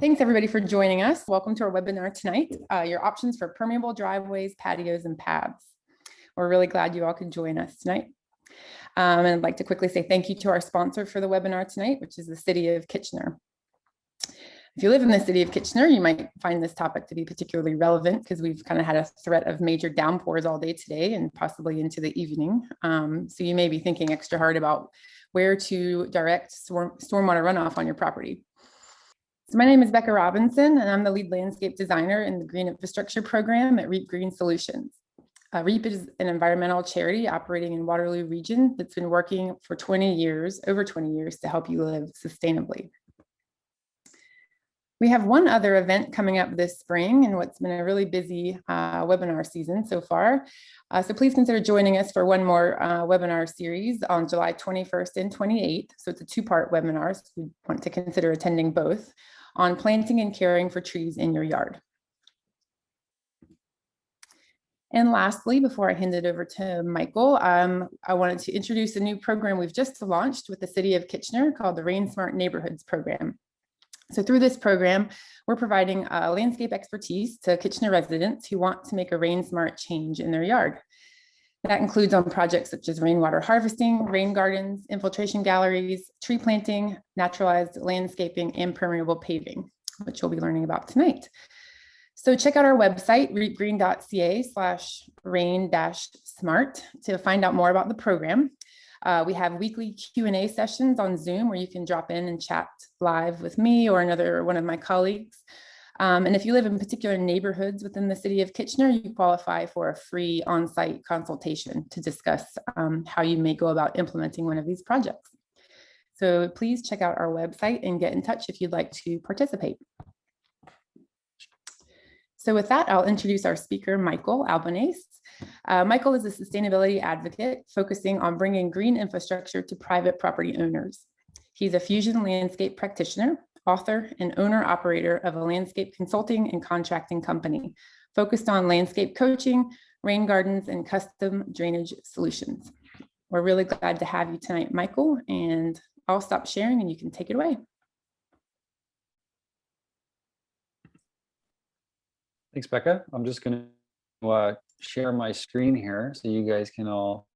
Thanks everybody for joining us. Welcome to our webinar tonight, your options for permeable driveways, patios, and paths. We're really glad you all could join us tonight. And I'd like to quickly say thank you to our sponsor for the webinar tonight, which is the City of Kitchener. If you live in the City of Kitchener, you might find this topic to be particularly relevant because we've kind of had a threat of major downpours all day today and possibly into the evening. So you may be thinking extra hard about where to direct stormwater runoff on your property. So my name is Becca Robinson, and I'm the lead landscape designer in the Green Infrastructure Program at Reep Green Solutions. Reep is an environmental charity operating in Waterloo region that's been working for over 20 years to help you live sustainably. We have one other event coming up this spring in what's been a really busy webinar season so far. So please consider joining us for one more webinar series on July 21st and 28th. So it's a two-part webinar, so we want to consider attending both, on planting and caring for trees in your yard. And lastly, before I hand it over to Michael, I wanted to introduce a new program we've just launched with the City of Kitchener called the Rainsmart Neighborhoods Program. So through this program, we're providing landscape expertise to Kitchener residents who want to make a Rainsmart change in their yard. That includes on projects such as rainwater harvesting, rain gardens, infiltration galleries, tree planting, naturalized landscaping, and permeable paving, which you'll be learning about tonight. So check out our website, reepgreen.ca/rain-smart to find out more about the program. We have weekly Q&A sessions on Zoom where you can drop in and chat live with me or one of my colleagues. And if you live in particular neighborhoods within the City of Kitchener, you qualify for a free on-site consultation to discuss how you may go about implementing one of these projects. So please check out our website and get in touch if you'd like to participate. So with that, I'll introduce our speaker, Michael Albanese. Michael is a sustainability advocate focusing on bringing green infrastructure to private property owners. He's a Fusion landscape practitioner, author, and owner-operator of a landscape consulting and contracting company focused on landscape coaching, rain gardens, and custom drainage solutions. We're really glad to have you tonight, Michael, and I'll stop sharing and you can take it away. Thanks, Becca. I'm just going to share my screen here so you guys can all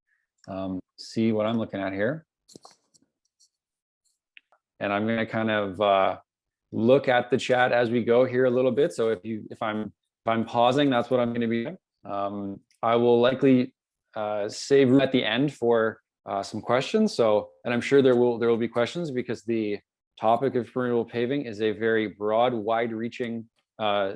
see what I'm looking at here. And I'm going to kind of look at the chat as we go here a little bit. So if I'm pausing, that's what I'm going to be doing. I will likely save room at the end for some questions. And I'm sure there will be questions because the topic of permeable paving is a very broad, wide-reaching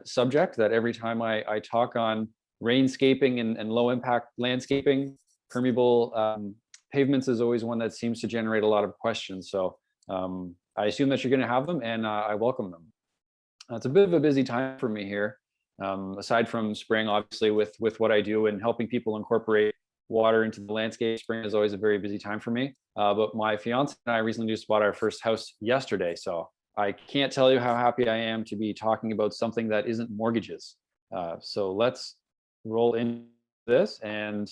subject that every time I talk on rainscaping and low impact landscaping, permeable pavements is always one that seems to generate a lot of questions. So I assume that you're going to have them, and I welcome them. It's a bit of a busy time for me here, aside from spring, obviously, with what I do and helping people incorporate water into the landscape. Spring is always a very busy time for me. But my fiance and I recently just bought our first house yesterday, so I can't tell you how happy I am to be talking about something that isn't mortgages. So let's roll into this and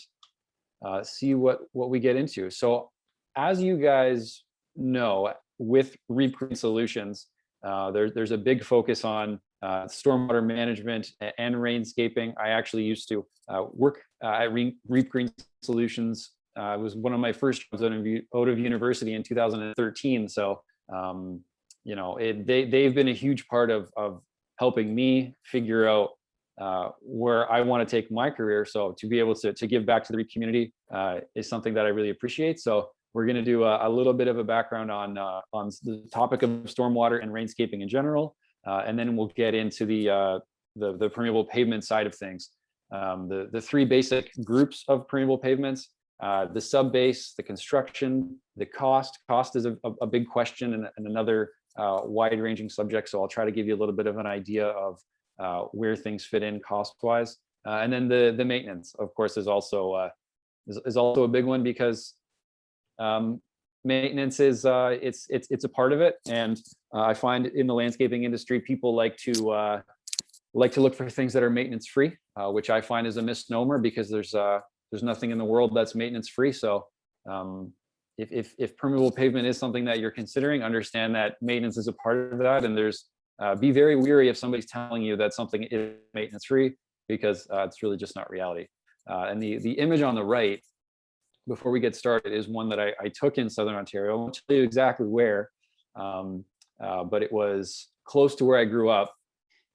see what we get into. So as you guys know, with Reep Green Solutions, there's a big focus on stormwater management and rainscaping. I actually used to work at Reep Green Solutions. It was one of my first jobs out of university in 2013. So you know, they've been a huge part of helping me figure out where I want to take my career. So to be able to give back to the Reep community is something that I really appreciate. So we're going to do a little bit of a background on the topic of stormwater and rainscaping in general, and then we'll get into the permeable pavement side of things. The three basic groups of permeable pavements: the sub-base, the construction, the cost. Cost is a big question and another wide-ranging subject. So I'll try to give you a little bit of an idea of where things fit in cost-wise, and then the maintenance, of course, is also a big one because maintenance is it's a part of it, and I find in the landscaping industry people like to look for things that are maintenance free, which I find is a misnomer because there's nothing in the world that's maintenance free. So if permeable pavement is something that you're considering, understand that maintenance is a part of that, and there's be very weary if somebody's telling you that something is maintenance free, because it's really just not reality. And the image on the right, before we get started, is one that I took in Southern Ontario. I won't tell you exactly where, but it was close to where I grew up.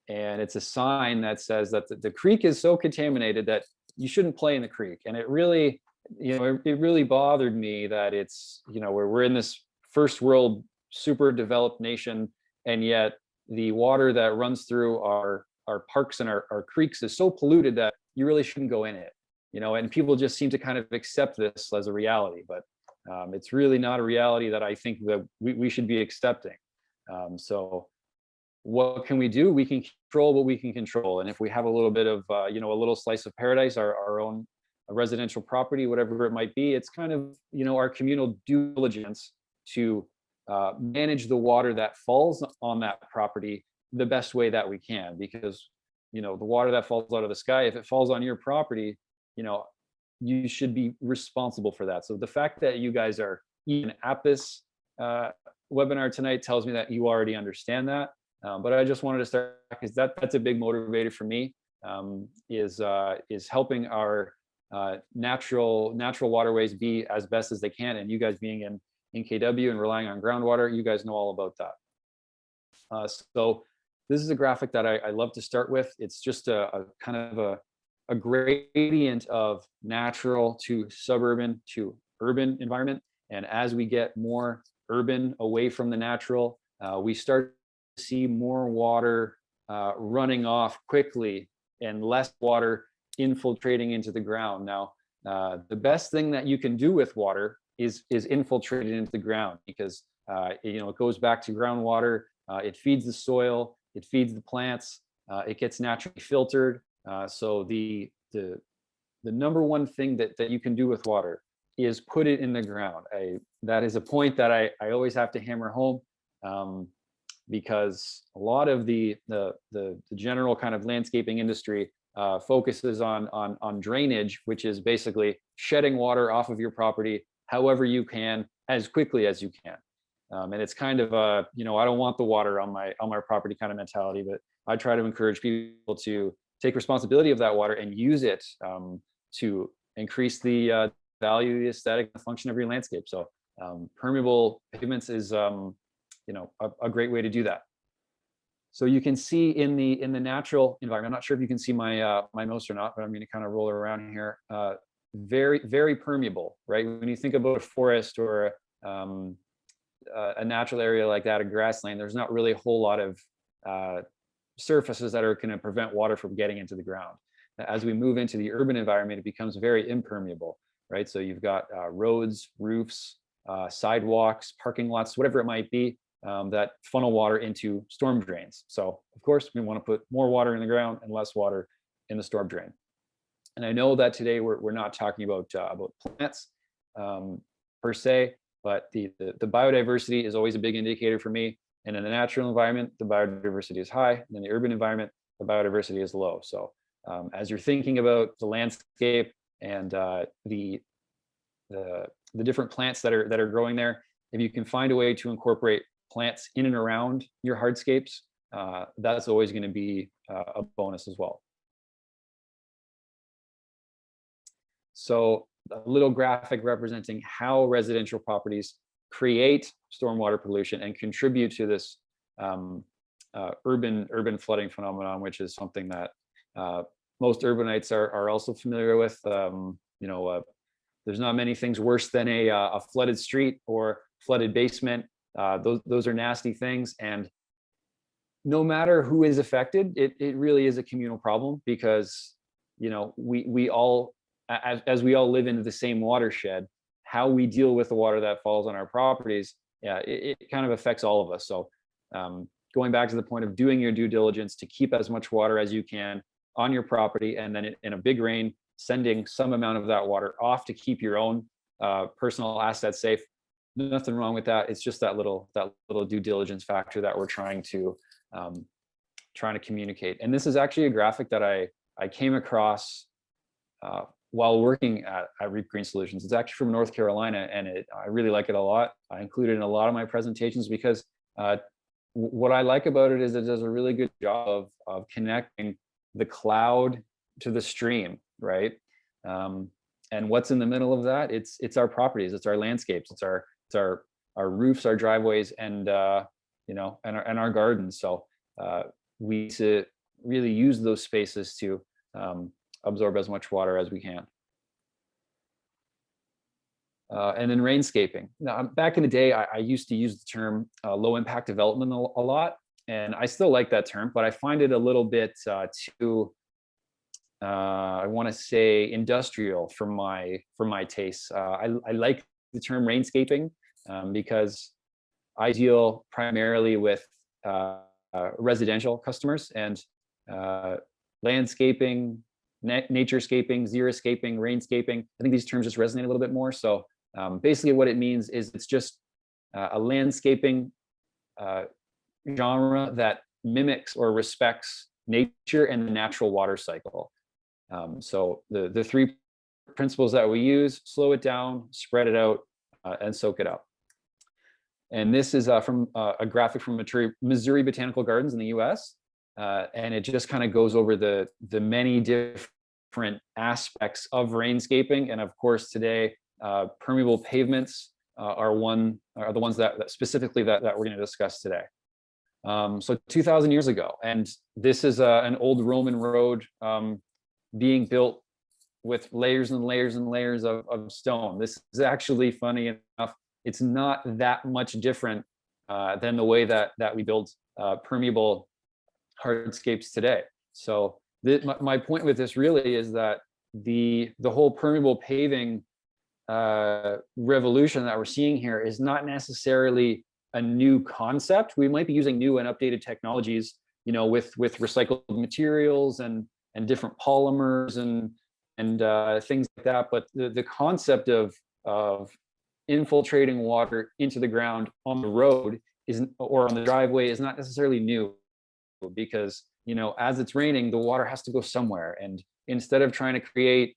And it's a sign that says that the creek is so contaminated that you shouldn't play in the creek. And it really, it really bothered me that it's, we're in this first world, super developed nation, and yet the water that runs through our parks and our creeks is so polluted that you really shouldn't go in it. And people just seem to kind of accept this as a reality, but it's really not a reality that I think that we should be accepting. So what can we do? We can control what we can control. And if we have a little bit of, a little slice of paradise, our own residential property, whatever it might be, it's kind of, our communal due diligence to manage the water that falls on that property the best way that we can. Because, the water that falls out of the sky, if it falls on your property, you should be responsible for that. So the fact that you guys are even at this webinar tonight tells me that you already understand that. But I just wanted to start because that's a big motivator for me, is helping our natural waterways be as best as they can. And you guys being in KW and relying on groundwater, you guys know all about that. So this is a graphic that I love to start with. It's just a kind of a gradient of natural to suburban to urban environment. And as we get more urban away from the natural, we start to see more water running off quickly and less water infiltrating into the ground. Now, the best thing that you can do with water is infiltrate it into the ground, because it goes back to groundwater. It feeds the soil, it feeds the plants, it gets naturally filtered. So the number one thing that you can do with water is put it in the ground. That is a point that I always have to hammer home, because a lot of the general kind of landscaping industry focuses on drainage, which is basically shedding water off of your property however you can, as quickly as you can. And it's kind of I don't want the water on my property kind of mentality, but I try to encourage people to take responsibility of that water and use it to increase the value, the aesthetic, the function of your landscape. So permeable pavements is a great way to do that. So you can see in the natural environment, I'm not sure if you can see my my mouse or not, but I'm going to kind of roll it around here. Very, very permeable, right? When you think about a forest or a natural area like that, a grassland, there's not really a whole lot of surfaces that are going to prevent water from getting into the ground. As we move into the urban environment, it becomes very impermeable, right? So you've got roads, roofs, sidewalks, parking lots, whatever it might be, that funnel water into storm drains. So of course, we want to put more water in the ground and less water in the storm drain. And I know that today we're not talking about plants per se, but the biodiversity is always a big indicator for me. And in the natural environment, the biodiversity is high. And in the urban environment, the biodiversity is low. So as you're thinking about the landscape and the different plants that are growing there, if you can find a way to incorporate plants in and around your hardscapes, that's always going to be a bonus as well. So a little graphic representing how residential properties create stormwater pollution and contribute to this urban flooding phenomenon, which is something that most urbanites are also familiar with. There's not many things worse than a flooded street or flooded basement. Those are nasty things, and no matter who is affected, it really is a communal problem, because we all, as we all live into the same watershed, how we deal with the water that falls on our properties, it kind of affects all of us. So going back to the point of doing your due diligence to keep as much water as you can on your property, and then in a big rain, sending some amount of that water off to keep your own personal assets safe. Nothing wrong with that. It's just that little due diligence factor that we're trying to communicate. And this is actually a graphic that I came across while working at Reep Green Solutions. It's actually from North Carolina, and I really like it a lot. I include it in a lot of my presentations because what I like about it is it does a really good job of connecting the cloud to the stream, right? And what's in the middle of that? It's our properties, it's our landscapes, it's our roofs, our driveways, and you know, and our gardens. So we need to really use those spaces to absorb as much water as we can. And then rainscaping. Now, back in the day, I used to use the term low impact development a lot, and I still like that term, but I find it a little bit too, I want to say, industrial for my tastes. I like the term rainscaping because I deal primarily with residential customers, and landscaping, naturescaping, xeriscaping, rainscaping. I think these terms just resonate a little bit more. So basically what it means is it's just a landscaping genre that mimics or respects nature and the natural water cycle. So the three principles that we use: slow it down, spread it out, and soak it up. And this is from a graphic from Missouri Botanical Gardens in the US. And it just kind of goes over the many different aspects of rainscaping. And of course, today, permeable pavements are the ones that specifically that we're going to discuss today. So 2,000 years ago, and this is an old Roman road being built with layers and layers and layers of stone. This is actually, funny enough, it's not that much different than the way that we build permeable hardscapes today. So my point with this really is that the whole permeable paving revolution that we're seeing here is not necessarily a new concept. We might be using new and updated technologies, you know, with recycled materials and different polymers and things like that. But the concept of infiltrating water into the ground on the road or on the driveway is not necessarily new, because, you know, as it's raining, the water has to go somewhere. And instead of trying to create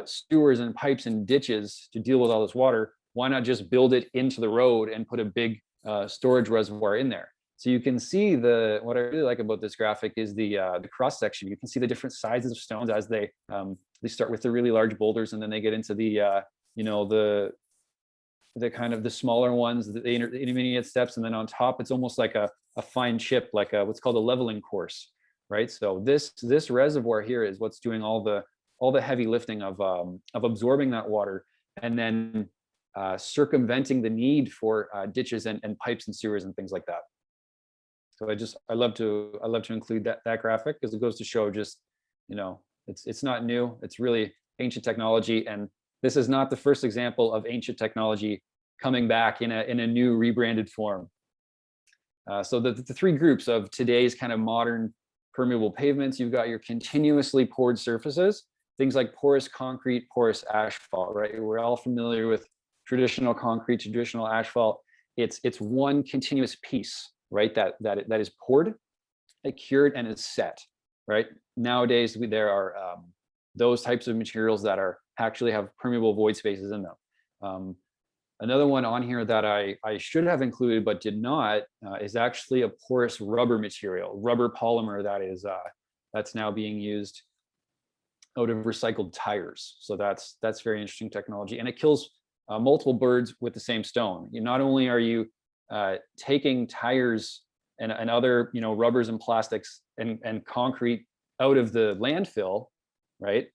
sewers and pipes and ditches to deal with all this water, why not just build it into the road and put a big storage reservoir in there? So you can see what I really like about this graphic is the cross section. You can see the different sizes of stones as they start with the really large boulders, and then they get into the you know, the kind of the smaller ones, the intermediate steps, and then on top it's almost like a fine chip, like what's called a leveling course, right? So this reservoir here is what's doing all the heavy lifting of absorbing that water, and then circumventing the need for ditches and pipes and sewers and things like that. So I love to include that graphic, because it goes to show just, you know, it's not new. It's really ancient technology, and this is not the first example of ancient technology coming back in a new rebranded form. So the three groups of today's kind of modern permeable pavements: you've got your continuously poured surfaces, things like porous concrete, porous asphalt, right? We're all familiar with traditional concrete, traditional asphalt. It's one continuous piece, right? That is poured, cured, and is set, right? Nowadays, there are those types of materials that actually have permeable void spaces in them. Another one on here that I should have included but did not is actually a porous rubber material, rubber polymer that's now being used out of recycled tires. So that's very interesting technology, and it kills multiple birds with the same stone. Not only are you taking tires and other, you know, rubbers and plastics and concrete out of the landfill, right?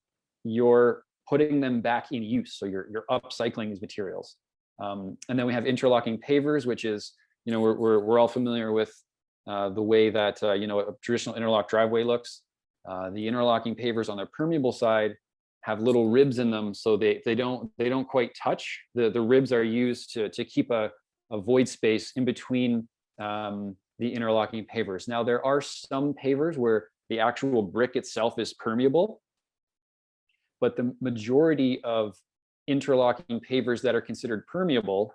You're putting them back in use. So you're upcycling these materials. And then we have interlocking pavers, which is, you know, we're all familiar with the way that you know, a traditional interlock driveway looks. The interlocking pavers on the permeable side have little ribs in them, so they don't quite touch. The ribs are used to keep a void space in between the interlocking pavers. Now, there are some pavers where the actual brick itself is permeable, but the majority of interlocking pavers that are considered permeable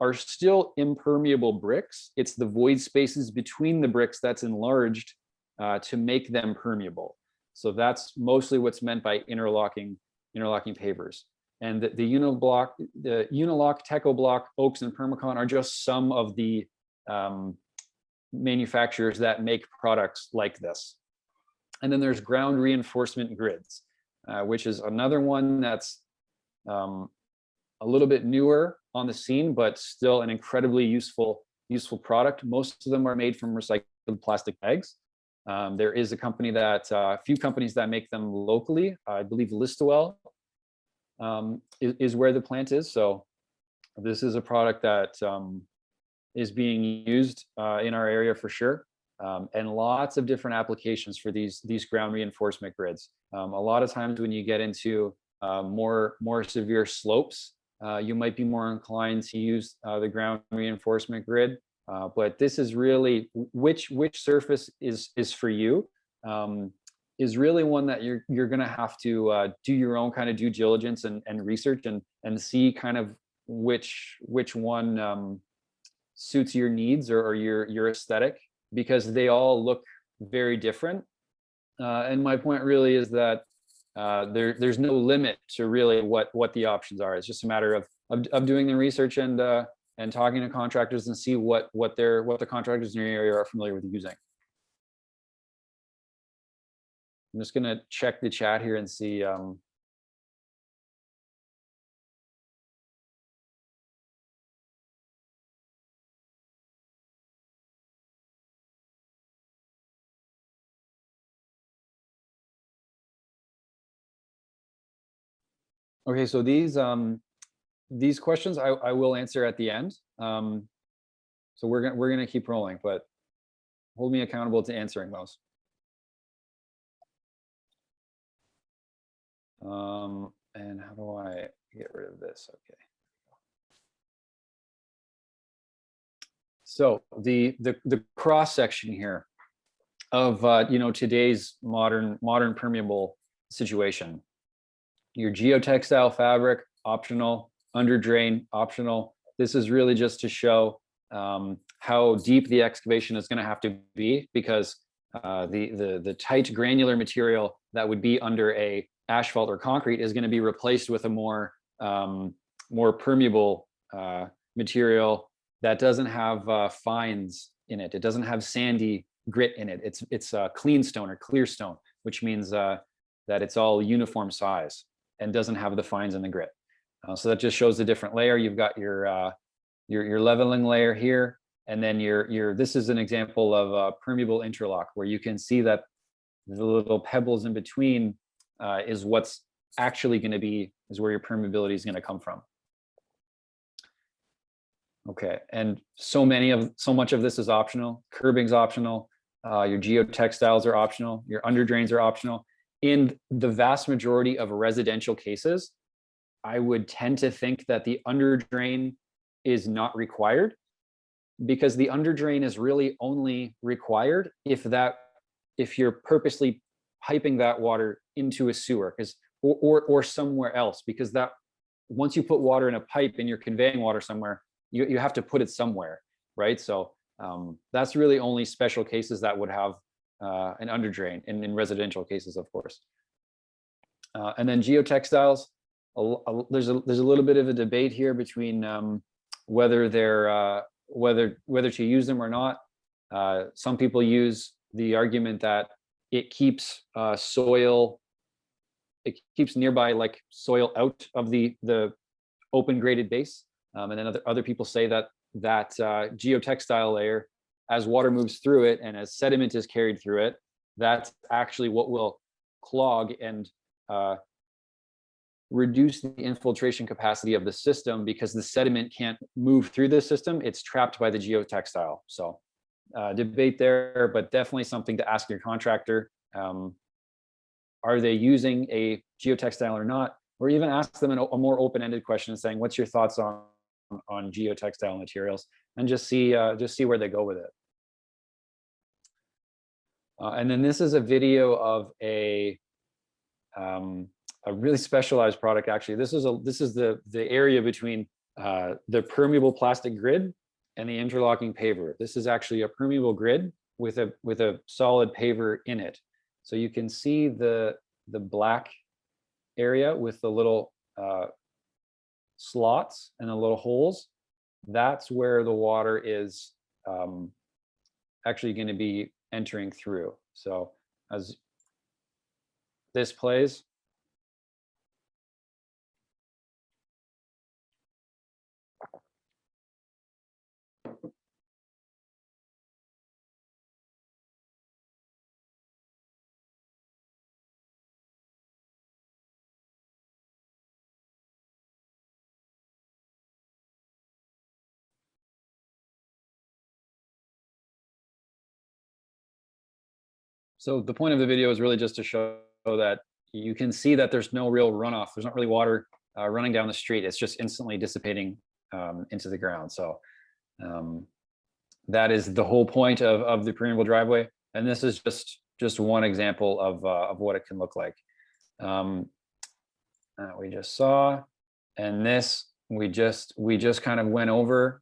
are still impermeable bricks. It's the void spaces between the bricks that's enlarged to make them permeable. So that's mostly what's meant by interlocking pavers. And the Uniblock, the Unilock, Techo Block, Oaks, and Permacon are just some of the manufacturers that make products like this. And then there's ground reinforcement grids, which is another one that's a little bit newer on the scene, but still an incredibly useful product. Most of them are made from recycled plastic bags. There is a company that, a few companies that make them locally. I believe Listowel is where the plant is. So this is a product that is being used in our area for sure. And lots of different applications for these ground reinforcement grids. A lot of times when you get into more severe slopes, you might be more inclined to use the ground reinforcement grid. But this is really which surface is for you, is really one that you're going to have to do your own kind of due diligence and research and see kind of which one suits your needs or your aesthetic, because they all look very different. And my point really is that there's no limit to really what the options are. It's just a matter of doing the research and talking to contractors and see what the contractors in your area are familiar with using. I'm just gonna check the chat here and see. Okay, so these questions I will answer at the end. So we're gonna keep rolling, but hold me accountable to answering those. And how do I get rid of this? Okay. So the cross section here of today's modern permeable situation. Your geotextile fabric, optional. Under drain, optional. This is really just to show how deep the excavation is going to have to be, because the tight granular material that would be under a asphalt or concrete is going to be replaced with a more permeable material that doesn't have fines in it. It doesn't have sandy grit in it. It's clean stone or clear stone, which means that it's all uniform size and doesn't have the fines and the grit. So that just shows a different layer. You've got your leveling layer here, and then this is an example of a permeable interlock, where you can see that the little pebbles in between is what's actually going to be, is where your permeability is going to come from. Okay, and so much of this is optional. Curbing's optional. Your geotextiles are optional. Your under drains are optional. In the vast majority of residential cases, I would tend to think that the under drain is not required, because the under drain is really only required if you're purposely piping that water into a sewer, or somewhere else, because that once you put water in a pipe and you're conveying water somewhere, you have to put it somewhere, right? So that's really only special cases that would have an under drain in residential cases, of course. And then geotextiles, there's a little bit of a debate here between whether to use them or not. Some people use the argument that it keeps nearby like soil out of the open graded base, and then other people say that geotextile layer, as water moves through it and as sediment is carried through it, that's actually what will clog and reduce the infiltration capacity of the system, because the sediment can't move through the system. It's trapped by the geotextile. So debate there, but definitely something to ask your contractor. Are they using a geotextile or not? Or even ask them a more open-ended question saying, what's your thoughts on geotextile materials? And just see where they go with it. And then this is a video of a really specialized product. Actually, this is the area between the permeable plastic grid and the interlocking paver. This is actually a permeable grid with a solid paver in it. So you can see the black area with the little slots and the little holes. That's where the water is actually going to be entering through. So as this plays, so the point of the video is really just to show that you can see that there's no real runoff. There's not really water running down the street. It's just instantly dissipating into the ground. So that is the whole point of the permeable driveway. And this is just one example of what it can look like. We just saw, and this we just kind of went over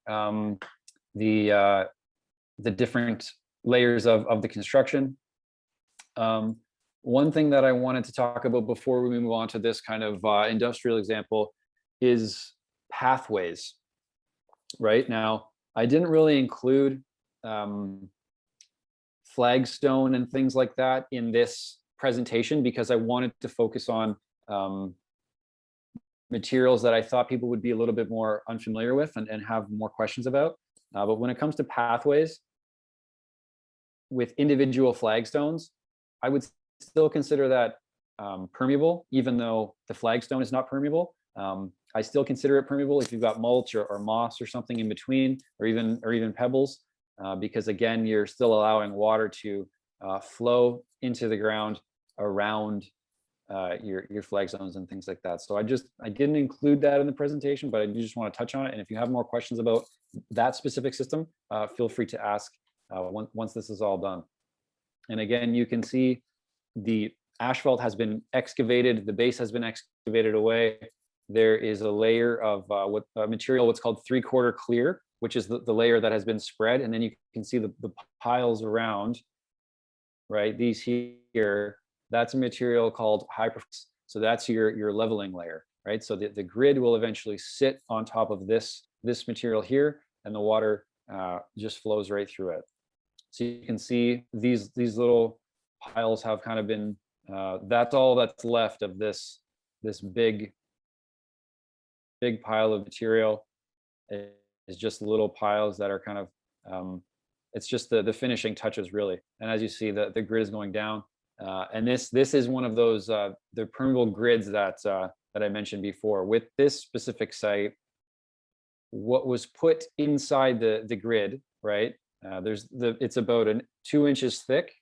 the different layers of the construction. One thing that I wanted to talk about before we move on to this kind of industrial example is pathways. Right now, I didn't really include flagstone and things like that in this presentation because I wanted to focus on materials that I thought people would be a little bit more unfamiliar with and have more questions about. But when it comes to pathways with individual flagstones, I would still consider that permeable, even though the flagstone is not permeable. I still consider it permeable if you've got mulch or moss or something in between, or even pebbles, because again, you're still allowing water to flow into the ground around your flagstones and things like that. So I didn't include that in the presentation, but I do just want to touch on it. And if you have more questions about that specific system, feel free to ask once this is all done. And again, you can see the asphalt has been excavated, the base has been excavated away. There is a layer of material, what's called 3/4 clear, which is the layer that has been spread. And then you can see the piles around, right? These here, that's a material called high performance. So that's your leveling layer, right? So the grid will eventually sit on top of this material here, and the water just flows right through it. So you can see these little piles have kind of been, that's all that's left of this big pile of material. Is just little piles that are kind of, it's just the finishing touches really. And as you see, the grid is going down. And this is one of those, the permeable grids that I mentioned before. With this specific site, what was put inside the grid, right? It's about 2 inches thick.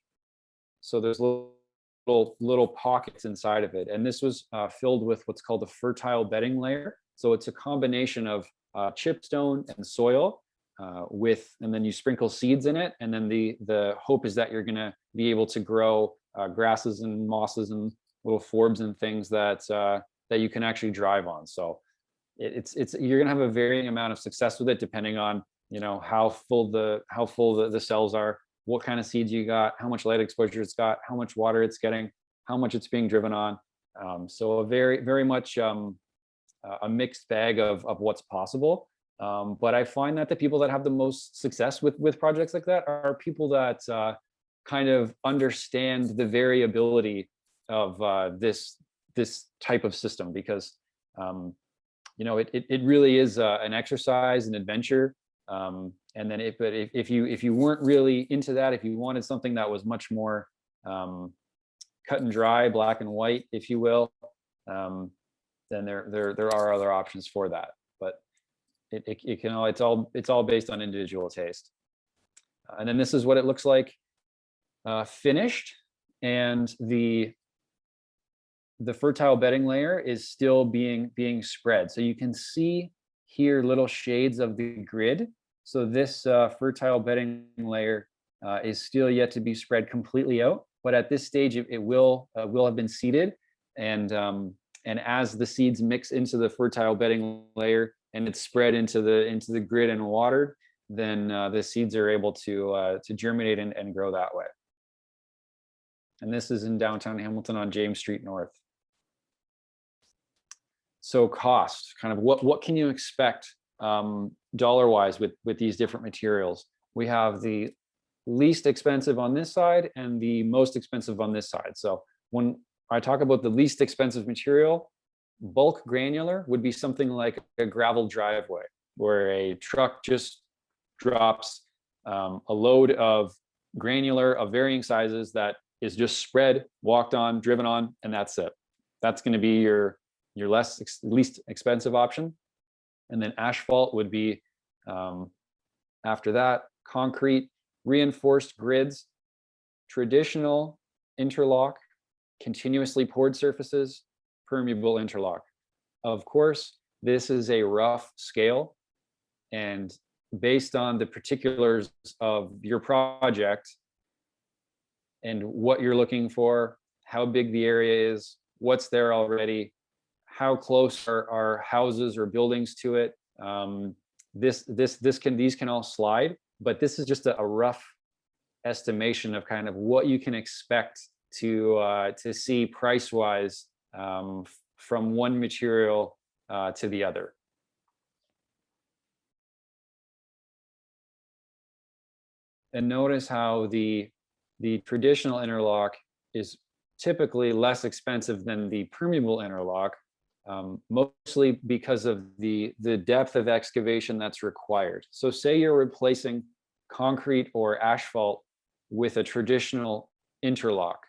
So there's little pockets inside of it. And this was filled with what's called a fertile bedding layer. So it's a combination of chipstone and soil and then you sprinkle seeds in it. And then the hope is that you're gonna be able to grow grasses and mosses and little forbs and things that you can actually drive on. So you're gonna have a varying amount of success with it, depending on how full the cells are, what kind of seeds you got, how much light exposure it's got, how much water it's getting, how much it's being driven on. So a very much a mixed bag of what's possible. But I find that the people that have the most success with projects like that are people that kind of understand the variability of this type of system, because it really is an exercise, an adventure. And then if you weren't really into that, if you wanted something that was much more cut and dry, black and white, if you will, then there are other options for that. But it's all based on individual taste. And then this is what it looks like finished, and the fertile bedding layer is still being spread. So you can see here little shades of the grid. So this fertile bedding layer is still yet to be spread completely out, but at this stage it will have been seeded, and as the seeds mix into the fertile bedding layer and it's spread into the grid and watered, then the seeds are able to germinate and grow that way. And this is in downtown Hamilton on James Street North. So cost, kind of what can you expect dollar-wise with these different materials? We have the least expensive on this side and the most expensive on this side. So when I talk about the least expensive material, bulk granular would be something like a gravel driveway, where a truck just drops a load of granular of varying sizes that is just spread, walked on, driven on, and that's it. That's going to be your least expensive option. And then asphalt would be after that. Concrete, reinforced grids, traditional interlock, continuously poured surfaces, permeable interlock. Of course, this is a rough scale, and based on the particulars of your project and what you're looking for, how big the area is, what's there already, how close are houses or buildings to it. These can all slide, but this is just a rough estimation of kind of what you can expect to see price-wise from one material to the other. And notice how the traditional interlock is typically less expensive than the permeable interlock, mostly because of the depth of excavation that's required. So say you're replacing concrete or asphalt with a traditional interlock.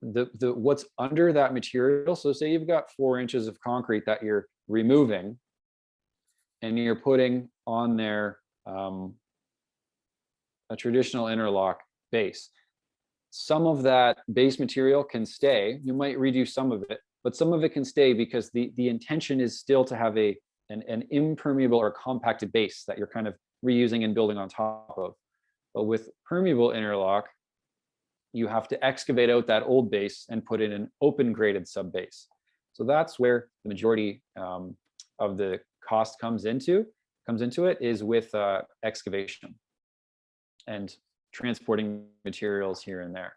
What's under that material, so say you've got 4 inches of concrete that you're removing and you're putting on there a traditional interlock base. Some of that base material can stay. You might redo some of it, but some of it can stay because the intention is still to have an impermeable or compacted base that you're kind of reusing and building on top of. But with permeable interlock, you have to excavate out that old base and put in an open graded sub base. So that's where the majority of the cost comes into it, is with excavation and transporting materials here and there.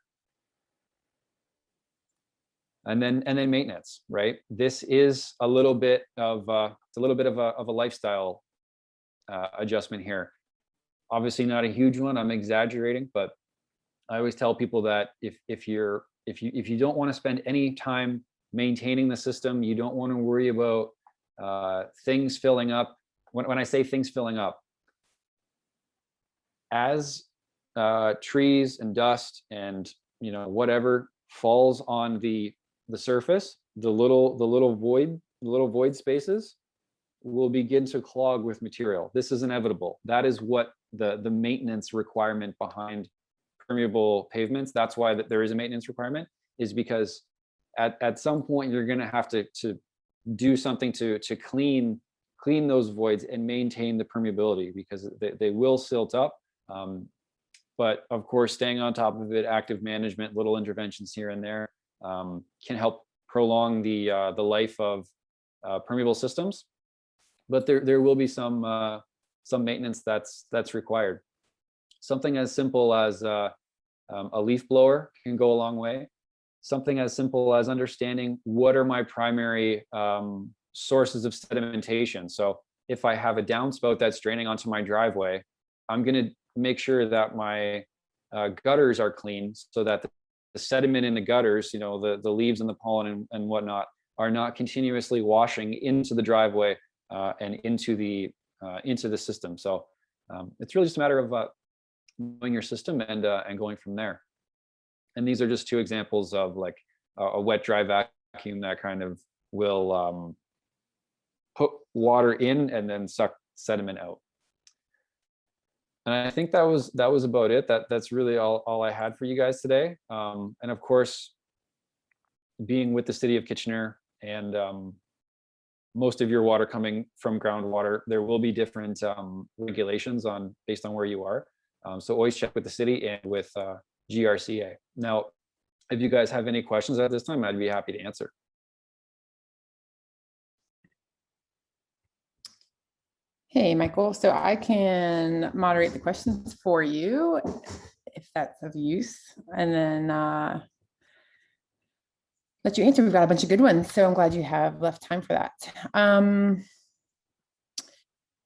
And then maintenance, right? This is a little bit of a lifestyle adjustment here. Obviously not a huge one, I'm exaggerating, but I always tell people that if you don't want to spend any time maintaining the system, you don't want to worry about things filling up. When I say things filling up, as trees and dust and whatever falls on the surface, the little void spaces will begin to clog with material. This is inevitable. That is what the maintenance requirement behind permeable pavements. That's why there is a maintenance requirement, is because at some point you're going to have to do something to clean those voids and maintain the permeability, because they will silt up. But of course, staying on top of it, active management, little interventions here and there can help prolong the life of permeable systems. But there will be some maintenance that's required. Something as simple as a leaf blower can go a long way. Something as simple as understanding what are my primary sources of sedimentation. So if I have a downspout that's draining onto my driveway, I'm going to make sure that my gutters are clean, so that the sediment in the gutters, the leaves and the pollen and whatnot, are not continuously washing into the driveway and into the system. So it's really just a matter of knowing your system and going from there. And these are just 2 examples of like a wet dry vacuum that kind of will put water in and then suck sediment out. And I think that was about it. That's really all I had for you guys today. And of course, being with the city of Kitchener and most of your water coming from groundwater, there will be different regulations based on where you are. So always check with the city and with GRCA. Now, if you guys have any questions at this time, I'd be happy to answer. Hey, Michael. So I can moderate the questions for you if that's of use, and then let you answer. We've got a bunch of good ones, so I'm glad you have left time for that.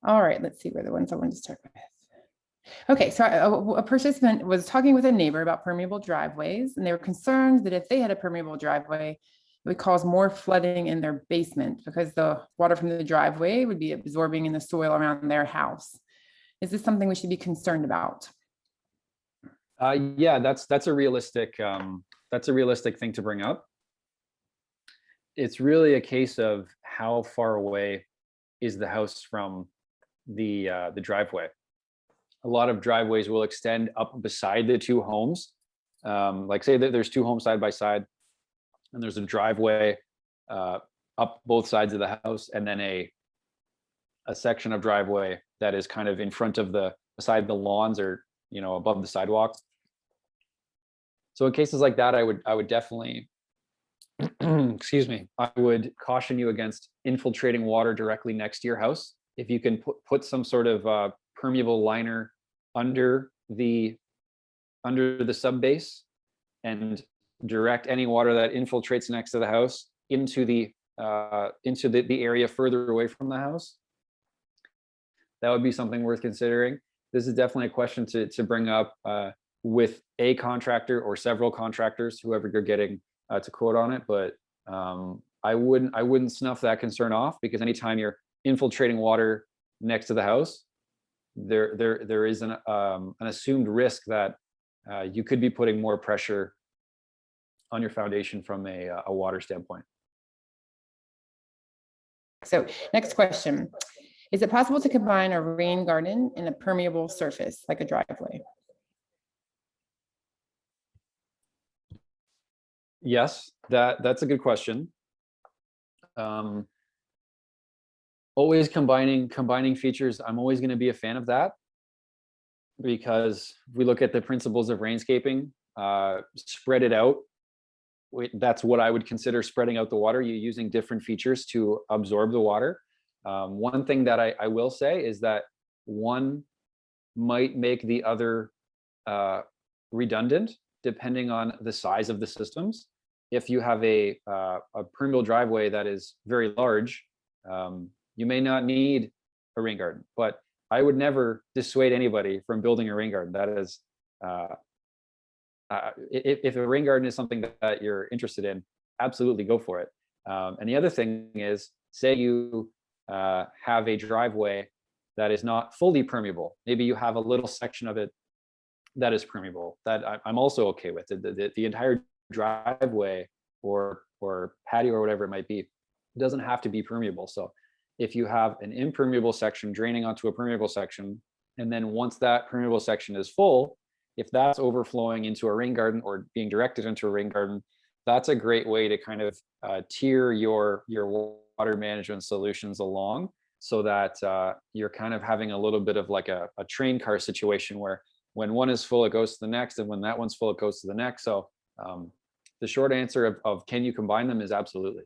All right, let's see where the ones I wanted to start with. Okay, so a participant was talking with a neighbor about permeable driveways, and they were concerned that if they had a permeable driveway, it would cause more flooding in their basement because the water from the driveway would be absorbing in the soil around their house. Is this something we should be concerned about? Yeah, that's a realistic thing to bring up. It's really a case of how far away is the house from the driveway. A lot of driveways will extend up beside the two homes. Like say that there's two homes side by side, and there's a driveway up both sides of the house, and then a section of driveway that is kind of in front of beside the lawns, or above the sidewalk. So in cases like that, I would definitely excuse me, I would caution you against infiltrating water directly next to your house. If you can put some sort of permeable liner under the sub base and direct any water that infiltrates next to the house into the area further away from the house, that would be something worth considering. This is definitely a question to bring up with a contractor or several contractors, whoever you're getting to quote on it. But I wouldn't snuff that concern off, because anytime you're infiltrating water next to the house, there is an assumed risk that you could be putting more pressure on your foundation from a water standpoint. So next question. Is it possible to combine a rain garden and a permeable surface like a driveway? Yes, that's a good question. Always combining features. I'm always going to be a fan of that, because if we look at the principles of rainscaping, spread it out. That's what I would consider spreading out the water. You're using different features to absorb the water. One thing that I will say is that one might make the other redundant, depending on the size of the systems. If you have a permeable driveway that is very large, you may not need a rain garden. But I would never dissuade anybody from building a rain garden. That is, if a rain garden is something that you're interested in, absolutely go for it. And the other thing is, say you have a driveway that is not fully permeable. Maybe you have a little section of it that is permeable. That I'm also okay with. The entire driveway or patio or whatever it might be doesn't have to be permeable. So if you have an impermeable section draining onto a permeable section, and then once that permeable section is full, if that's overflowing into a rain garden or being directed into a rain garden, that's a great way to kind of tier your water management solutions along, so that you're kind of having a little bit of like a train car situation, where when one is full, it goes to the next, and when that one's full, it goes to the next. So the short answer of can you combine them is absolutely.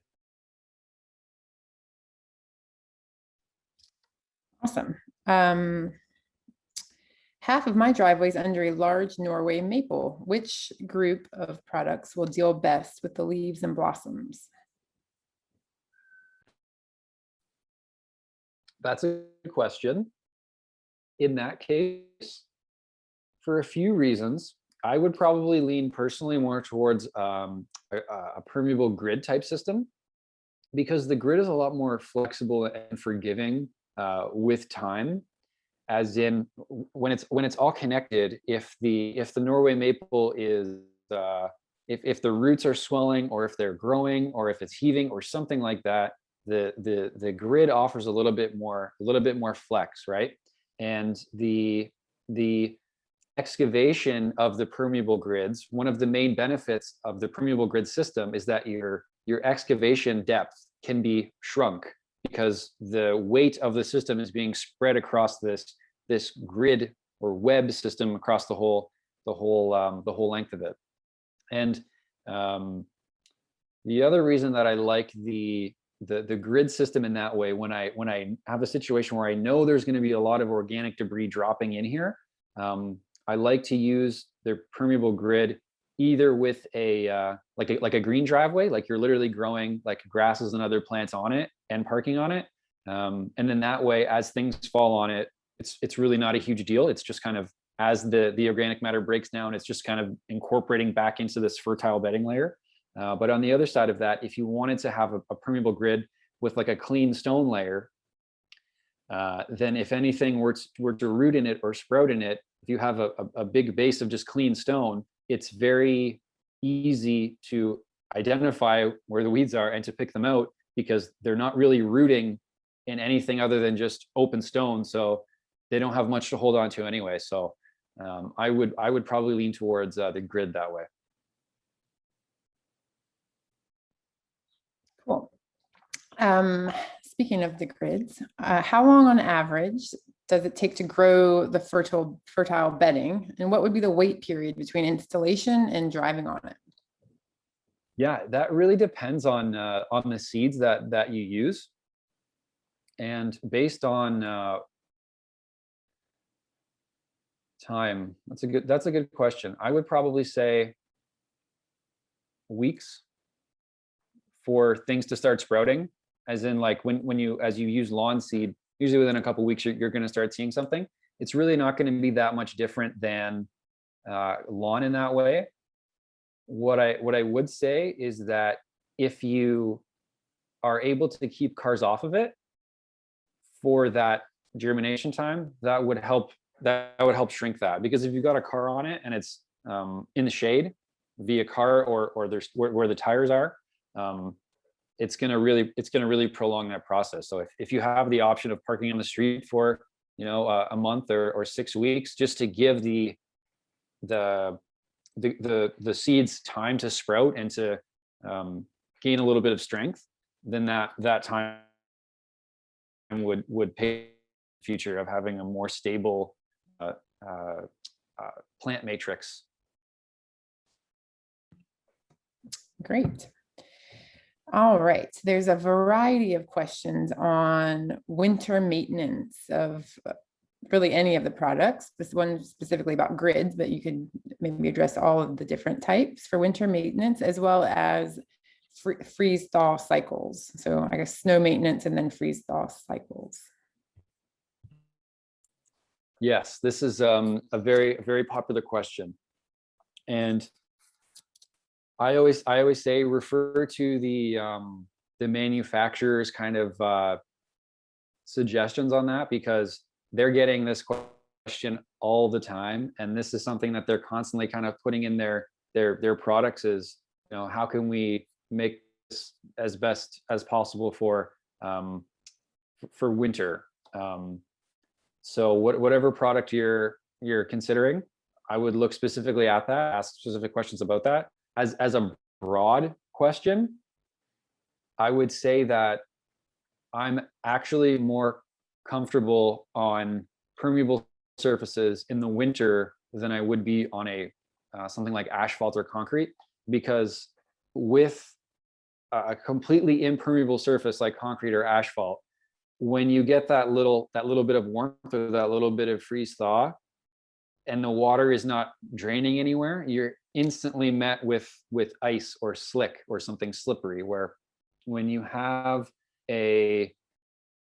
Awesome. Half of my driveway is under a large Norway maple. Which group of products will deal best with the leaves and blossoms? That's a good question. In that case, for a few reasons, I would probably lean personally more towards a permeable grid type system, because the grid is a lot more flexible and forgiving with time. As in, when it's all connected, if the Norway maple is if the roots are swelling, or if they're growing, or if it's heaving or something like that, the grid offers a little bit more flex, right? And the excavation of the permeable grids, one of the main benefits of the permeable grid system is that your excavation depth can be shrunk, because the weight of the system is being spread across this grid or web system across the whole length of it. And the other reason that I like the grid system in that way, when I have a situation where I know there's going to be a lot of organic debris dropping in here, I like to use the permeable grid either with like a green driveway, like you're literally growing like grasses and other plants on it and parking on it. And then that way, as things fall on it, it's really not a huge deal. It's just kind of, as the organic matter breaks down, it's just kind of incorporating back into this fertile bedding layer. But on the other side of that, if you wanted to have a permeable grid with like a clean stone layer, then if anything were to root in it or sprout in it, if you have a big base of just clean stone, it's very easy to identify where the weeds are and to pick them out, because they're not really rooting in anything other than just open stone. So they don't have much to hold on to anyway. So I would probably lean towards the grid that way. Cool. Speaking of the grids, how long on average does it take to grow the fertile bedding, and what would be the wait period between installation and driving on it? Yeah, that really depends on the seeds that you use, and based on time. That's a good question. I would probably say weeks for things to start sprouting, as in like as you use lawn seed, usually within a couple of weeks you're going to start seeing something. It's really not going to be that much different than lawn in that way. What I would say is that if you are able to keep cars off of it for that germination time, that would help shrink that. Because if you've got a car on it and it's in the shade via car or there's where the tires are, it's gonna really prolong that process. So if you have the option of parking on the street for a month or 6 weeks, just to give the seeds time to sprout and to gain a little bit of strength, then that time would pay the future of having a more stable plant matrix. Great. All right. There's a variety of questions on winter maintenance of really any of the products. This one specifically about grids, but you could maybe address all of the different types for winter maintenance, as well as freeze thaw cycles. So I guess snow maintenance and then freeze thaw cycles. Yes, this is a very, very popular question. And I always say refer to the manufacturer's kind of suggestions on that, because they're getting this question all the time, and this is something that they're constantly kind of putting in their products is, how can we make this as best as possible for winter. So whatever product you're considering, I would look specifically at that, ask specific questions about that. As a broad question, I would say that I'm actually more comfortable on permeable surfaces in the winter than I would be on a something like asphalt or concrete, because with a completely impermeable surface like concrete or asphalt, when you get that little bit of warmth or that little bit of freeze thaw, and the water is not draining anywhere, you're instantly met with ice or slick or something slippery. Where when you have a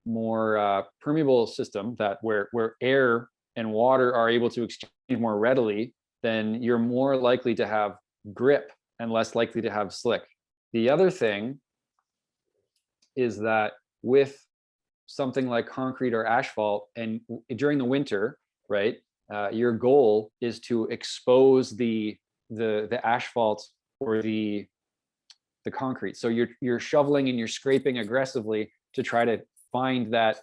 more permeable system where air and water are able to exchange more readily, then you're more likely to have grip and less likely to have slick. The other thing is that with something like concrete or asphalt, and during the winter, right, your goal is to expose the asphalt or the concrete. So you're shoveling and you're scraping aggressively to try to find that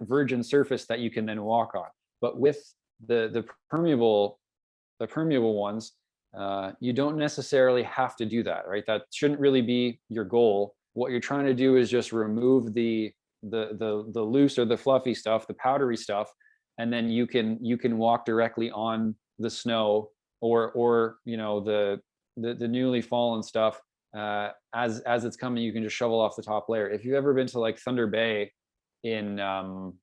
virgin surface that you can then walk on. But with the permeable ones, you don't necessarily have to do that, right? That shouldn't really be your goal. What you're trying to do is just remove the loose or the fluffy stuff, the powdery stuff, and then you can walk directly on the snow or the newly fallen stuff as it's coming. You can just shovel off the top layer. If you've ever been to like Thunder Bay in the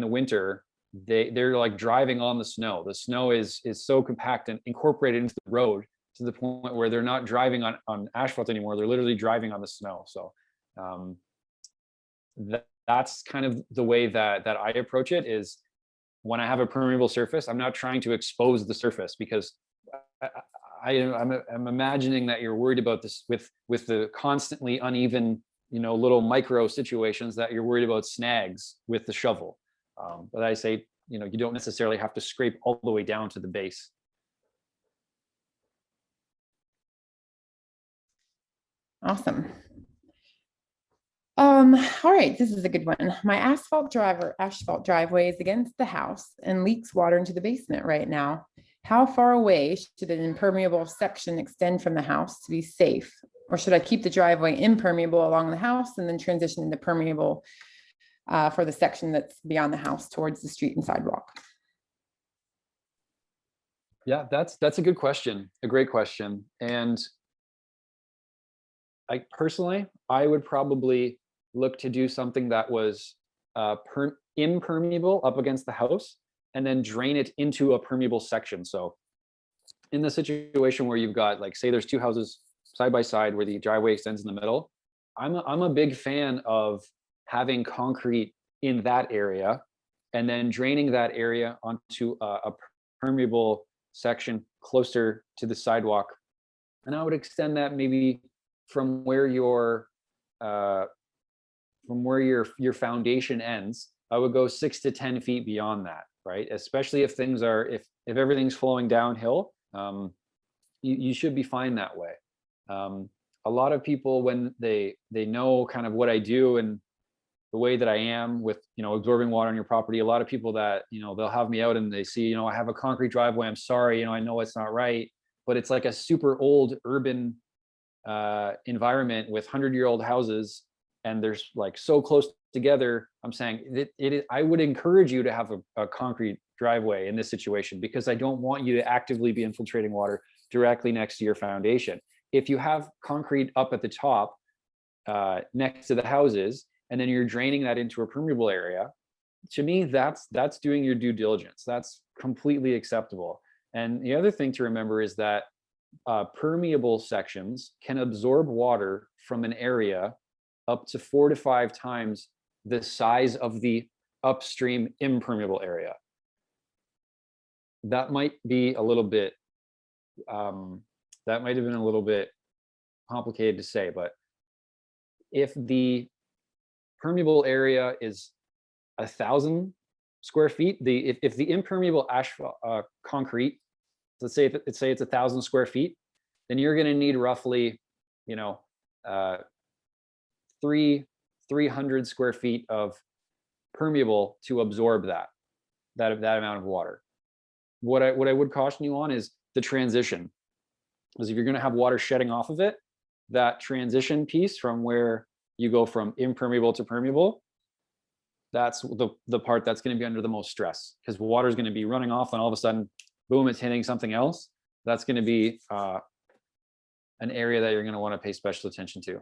winter, they're like driving on the snow. The snow is so compact and incorporated into the road to the point where they're not driving on asphalt anymore. They're literally driving on the snow. So that's kind of the way that I approach it. Is when I have a permeable surface, I'm not trying to expose the surface, because I'm imagining that you're worried about this with the constantly uneven, little micro situations, that you're worried about snags with the shovel. But I say, you don't necessarily have to scrape all the way down to the base. Awesome. All right, this is a good one. My asphalt driveway is against the house and leaks water into the basement right now. How far away should an impermeable section extend from the house to be safe? Or should I keep the driveway impermeable along the house and then transition into permeable for the section that's beyond the house towards the street and sidewalk? Yeah, that's a good question, a great question. And I would probably look to do something that was impermeable up against the house, and then drain it into a permeable section. So in the situation where you've got, like, say there's two houses side by side where the driveway extends in the middle, I'm a big fan of having concrete in that area and then draining that area onto a permeable section closer to the sidewalk. And I would extend that maybe from where your foundation ends. I would go 6 to 10 feet beyond that, right? Especially if if everything's flowing downhill, you should be fine that way. A lot of people, when they know kind of what I do and the way that I am with, absorbing water on your property, a lot of people that, they'll have me out and they see, I have a concrete driveway. I'm sorry, I know it's not right, but it's like a super old urban environment with 100-year-old houses, and there's like so close together. I'm saying I would encourage you to have a concrete driveway in this situation, because I don't want you to actively be infiltrating water directly next to your foundation. If you have concrete up at the top next to the houses, and then you're draining that into a permeable area, to me, that's doing your due diligence. That's completely acceptable. And the other thing to remember is that permeable sections can absorb water from an area up to 4 to 5 times the size of the upstream impermeable area. That might be a little bit, that might have been a little bit complicated to say, but if the permeable area is 1,000 square feet, if the impermeable asphalt concrete, let's say it's 1,000 square feet, then you're going to need roughly, 300 square feet of permeable to absorb that amount of water. What I would caution you on is the transition, because if you're going to have water shedding off of it, that transition piece from where you go from impermeable to permeable, that's the part that's going to be under the most stress, because water is going to be running off and all of a sudden, boom, it's hitting something else. That's going to be an area that you're going to want to pay special attention to.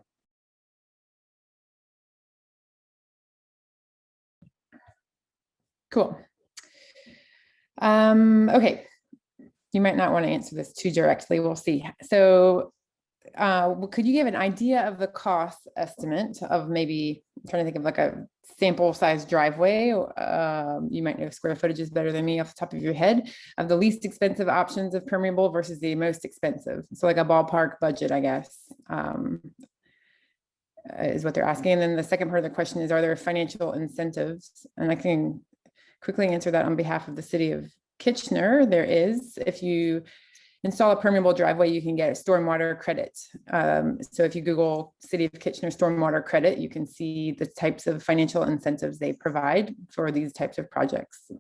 Cool. Okay. You might not want to answer this too directly. We'll see. So could you give an idea of the cost estimate of maybe, I'm trying to think of like a sample size driveway? You might know square footage is better than me off the top of your head, of the least expensive options of permeable versus the most expensive. So like a ballpark budget, I guess, is what they're asking. And then the second part of the question is, are there financial incentives? And I can quickly answer that on behalf of the city of Kitchener. There is. If you install a permeable driveway, you can get a stormwater credit. So if you Google City of Kitchener stormwater credit, you can see the types of financial incentives they provide for these types of projects.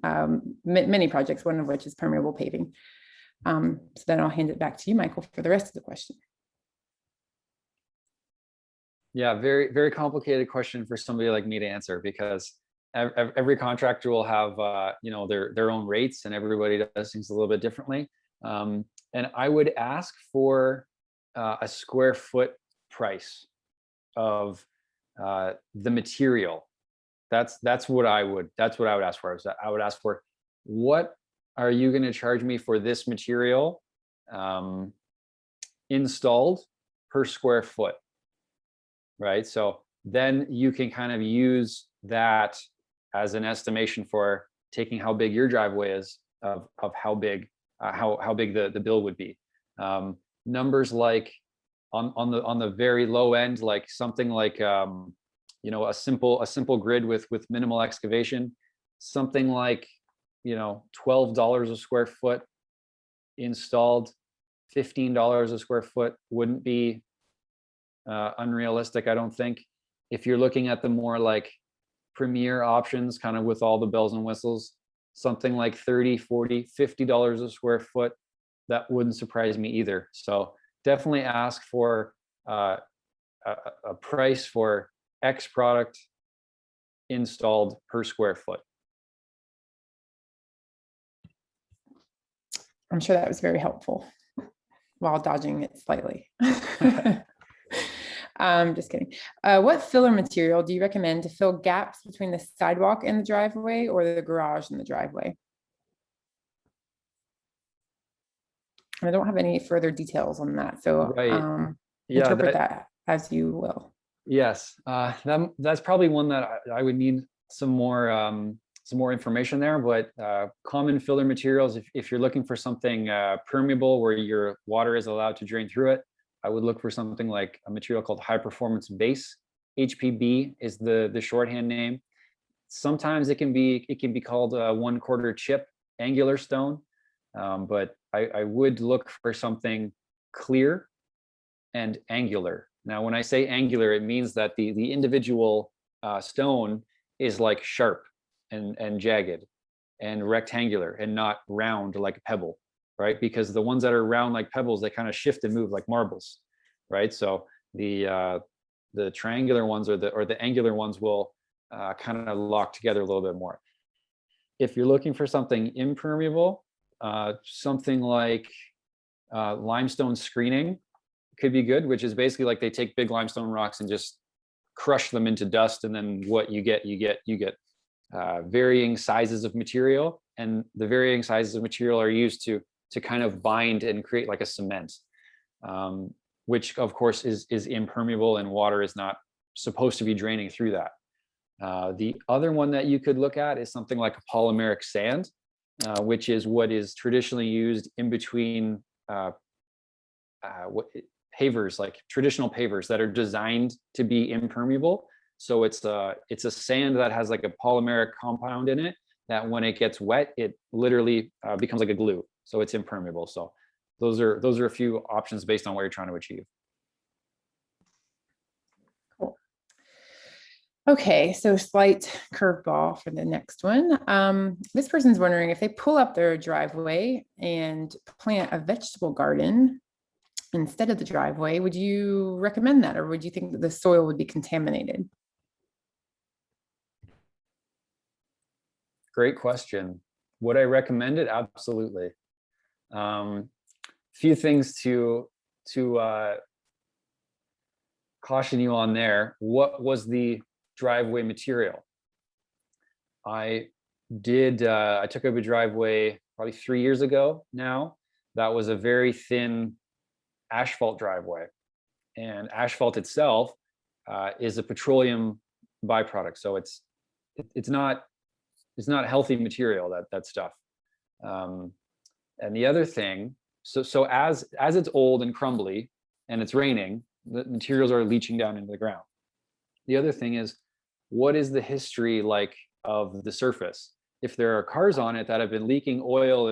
Many projects, one of which is permeable paving. So then I'll hand it back to you, Michael, for the rest of the question. Yeah, very, very complicated question for somebody like me to answer, because every contractor will have their own rates, and everybody does things a little bit differently. And I would ask for a square foot price of the material. That's what I would ask for. I would ask for, what are you going to charge me for this material installed per square foot, right? So then you can kind of use that as an estimation for taking how big your driveway is of how big the bill would be. Numbers like on the very low end, like something like you know, a simple grid with minimal excavation, something like, you know, $12 a square foot installed, $15 a square foot wouldn't be unrealistic, I don't think. If you're looking at the more like premier options, kind of with all the bells and whistles, something like $30, $40, $50 a square foot, that wouldn't surprise me either. So definitely ask for a price for X product installed per square foot. I'm sure that was very helpful while dodging it slightly. Just kidding. What filler material do you recommend to fill gaps between the sidewalk and the driveway, or the garage and the driveway? And I don't have any further details on that, so Right. Yeah, interpret that as you will. Yes, that's probably one that I would need some more information there. But common filler materials, if you're looking for something permeable where your water is allowed to drain through it, I would look for something like a material called high performance base. HPB is the shorthand name. Sometimes it can be called 1/4 chip angular stone, but I would look for something clear and angular. Now, when I say angular, it means that the individual stone is like sharp and jagged and rectangular and not round like a pebble, right? Because the ones that are round like pebbles, they kind of shift and move like marbles, right? So the triangular ones or the angular ones will kind of lock together a little bit more. If you're looking for something impermeable, something like limestone screening could be good, which is basically like they take big limestone rocks and just crush them into dust, and then what you get varying sizes of material, and the varying sizes of material are used to kind of bind and create like a cement, which of course is impermeable, and water is not supposed to be draining through that. The other one that you could look at is something like a polymeric sand, which is what is traditionally used in between pavers, like traditional pavers that are designed to be impermeable. So it's a sand that has like a polymeric compound in it that when it gets wet, it literally becomes like a glue. So it's impermeable. So those are a few options based on what you're trying to achieve. Cool. Okay, so slight curveball for the next one. This person's wondering if they pull up their driveway and plant a vegetable garden instead of the driveway, would you recommend that, or would you think that the soil would be contaminated? Great question. Would I recommend it? Absolutely. Few things to caution you on there. What was the driveway material? I took up a driveway probably 3 years ago now. That was a very thin asphalt driveway, and asphalt itself is a petroleum byproduct. So it's not healthy material, that stuff. And the other thing, so as it's old and crumbly and it's raining, the materials are leaching down into the ground. The other thing is, what is the history like of the surface? If there are cars on it that have been leaking oil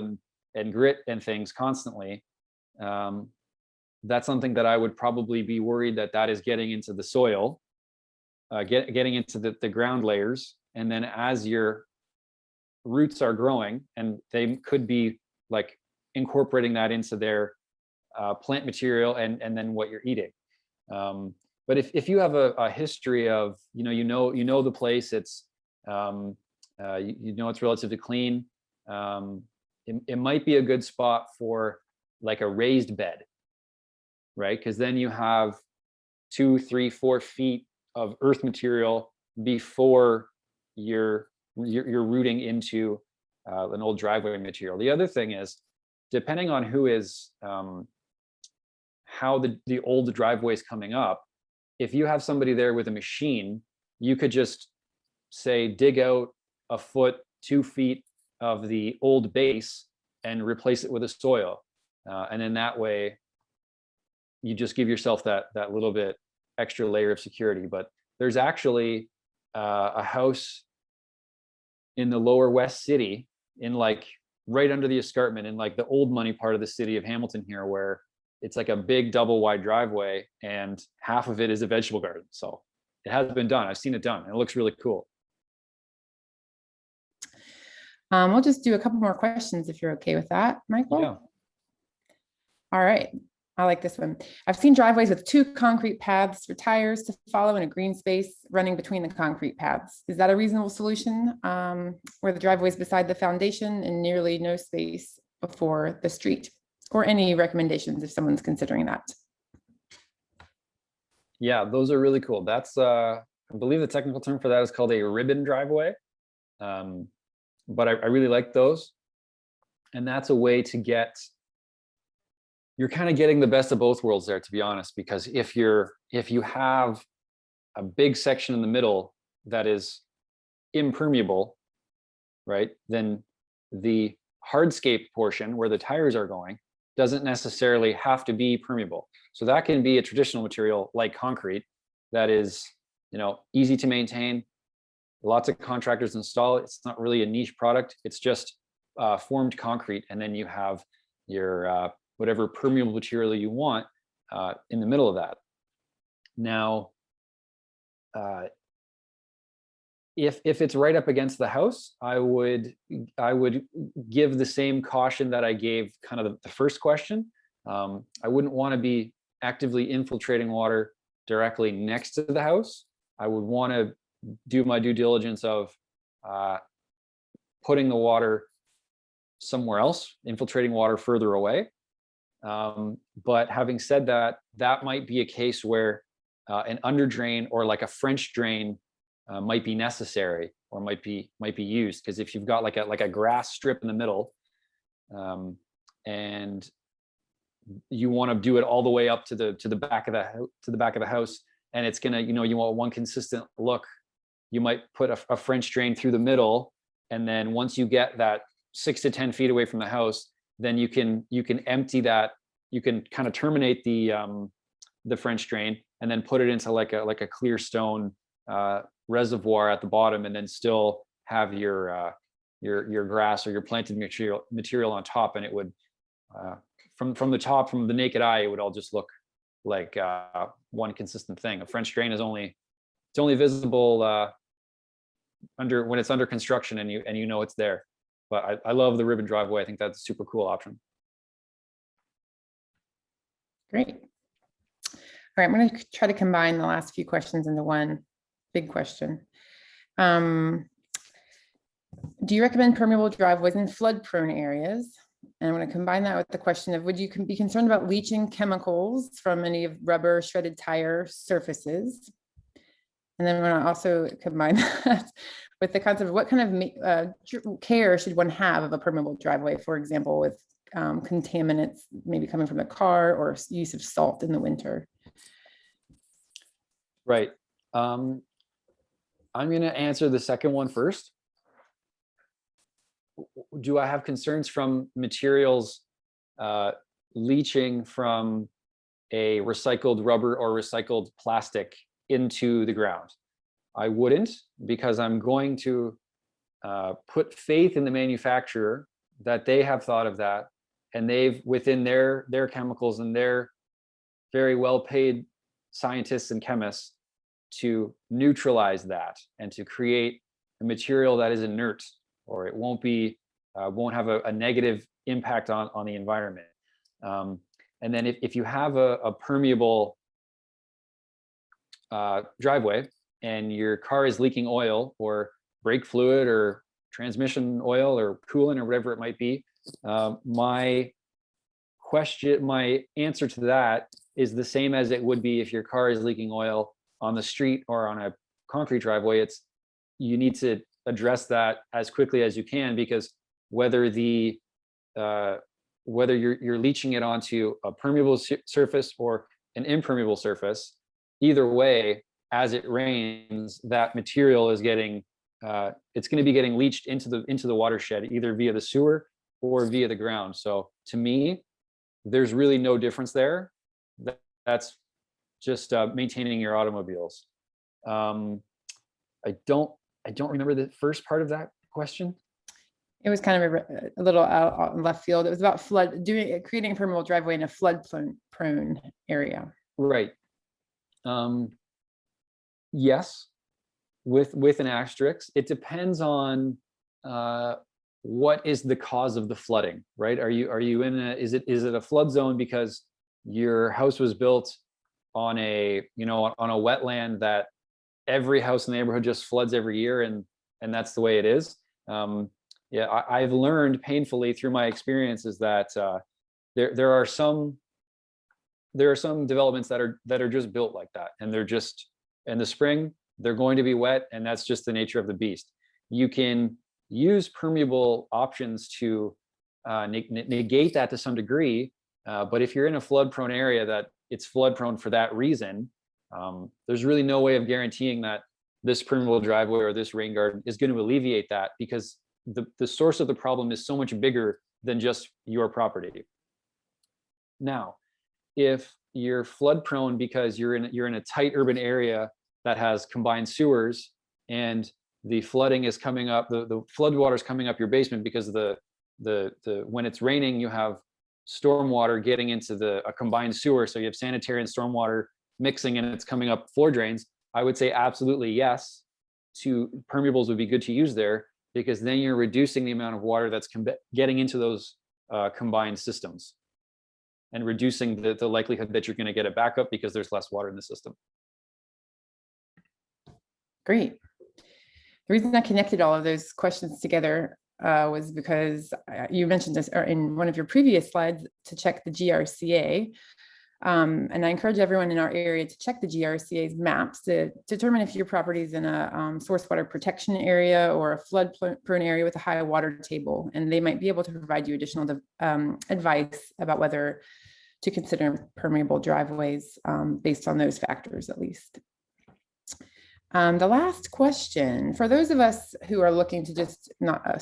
and grit and things constantly, that's something that I would probably be worried that is getting into the soil, getting into the ground layers. And then as your roots are growing, and they could be like incorporating that into their plant material and then what you're eating. But if you have a history of, you know the place, it's it's relatively clean, it might be a good spot for like a raised bed, right? Because then you have 2, 3, 4 feet of earth material before you're rooting into an old driveway material. The other thing is, depending on who is how the old driveway is coming up, if you have somebody there with a machine, you could just say dig out a foot, 2 feet of the old base and replace it with a soil. And in that way, you just give yourself that little bit extra layer of security. But there's actually a house in the lower west city, in like right under the escarpment, in like the old money part of the city of Hamilton here, where it's like a big double wide driveway and half of it is a vegetable garden. So it has been done. I've seen it done. It looks really cool. We'll just do a couple more questions if you're okay with that, Michael. Yeah. All right. I like this one. I've seen driveways with 2 concrete paths for tires to follow in a green space running between the concrete paths. Is that a reasonable solution, where the driveway is beside the foundation and nearly no space before the street? Or any recommendations if someone's considering that? Yeah, those are really cool. That's, I believe the technical term for that is called a ribbon driveway. But I really like those. And that's a way to get, you're kind of getting the best of both worlds there, to be honest, because if you have a big section in the middle that is impermeable, right, then the hardscape portion where the tires are going doesn't necessarily have to be permeable. So that can be a traditional material like concrete that is, easy to maintain. Lots of contractors install it. It's not really a niche product. It's just formed concrete, and then you have your whatever permeable material you want in the middle of that. Now, if it's right up against the house, I would give the same caution that I gave kind of the first question. I wouldn't want to be actively infiltrating water directly next to the house. I would want to do my due diligence of putting the water somewhere else, infiltrating water further away. But having said that, that might be a case where an under drain or like a French drain might be necessary or might be used, because if you've got like a grass strip in the middle, and you want to do it all the way up to the back of the house, and it's gonna, you want one consistent look, you might put a French drain through the middle, and then once you get that 6 to 10 feet away from the house, then you can empty that. You can kind of terminate the French drain and then put it into like a clear stone reservoir at the bottom, and then still have your grass or your planted material on top, and it would from the top, from the naked eye, it would all just look like one consistent thing. A French drain is only visible when it's under construction and you know it's there. But I love the ribbon driveway. I think that's a super cool option. Great. All right, I'm going to try to combine the last few questions into one big question. Do you recommend permeable driveways in flood-prone areas? And I'm going to combine that with the question of, would you be concerned about leaching chemicals from any of rubber, shredded tire surfaces? And then I'm going to also combine that with the concept of what kind of care should one have of a permeable driveway, for example, with contaminants maybe coming from the car or use of salt in the winter. Right. I'm going to answer the second one first. Do I have concerns from materials leaching from a recycled rubber or recycled plastic into the ground? I wouldn't, because I'm going to put faith in the manufacturer that they have thought of that, and they've, within their chemicals and their very well-paid scientists and chemists, to neutralize that and to create a material that is inert, or it won't have a negative impact on the environment. And then if you have a permeable driveway and your car is leaking oil or brake fluid or transmission oil or coolant or whatever it might be, my answer to that is the same as it would be if your car is leaking oil on the street or on a concrete driveway. You need to address that as quickly as you can, because whether you're leaching it onto a permeable surface or an impermeable surface, either way, as it rains, that material is getting it's going to be getting leached into the watershed, either via the sewer or via the ground. So to me, there's really no difference there. That's just maintaining your automobiles. I don't remember the first part of that question. It was kind of a little out left field. It was about creating a permeable driveway in a flood prone area. Right. Yes, with an asterisk. It depends on what is the cause of the flooding, right? Are you in is it a flood zone because your house was built on a wetland that every house in the neighborhood just floods every year, and that's the way it is? Yeah, I've learned painfully through my experiences that there are some developments that are just built like that, and they're just, in the spring they're going to be wet, and that's just the nature of the beast. You can use permeable options to negate that to some degree, but if you're in a flood prone area that it's flood prone for that reason, there's really no way of guaranteeing that this permeable driveway or this rain garden is going to alleviate that, because the source of the problem is so much bigger than just your property. Now, if you're flood prone because you're in a tight urban area that has combined sewers, and the flooding is coming up, the flood water is coming up your basement because when it's raining, you have stormwater getting into a combined sewer, so you have sanitary and stormwater mixing, and it's coming up floor drains. I would say absolutely yes, permeables would be good to use there, because then you're reducing the amount of water that's getting into those combined systems, and reducing the likelihood that you're going to get a backup because there's less water in the system. Great. The reason I connected all of those questions together was because you mentioned this in one of your previous slides to check the GRCA. And I encourage everyone in our area to check the GRCA's maps to determine if your property is in a source water protection area or a flood prone area with a high water table. And they might be able to provide you additional advice about whether to consider permeable driveways based on those factors, at least. The last question, for those of us who are looking to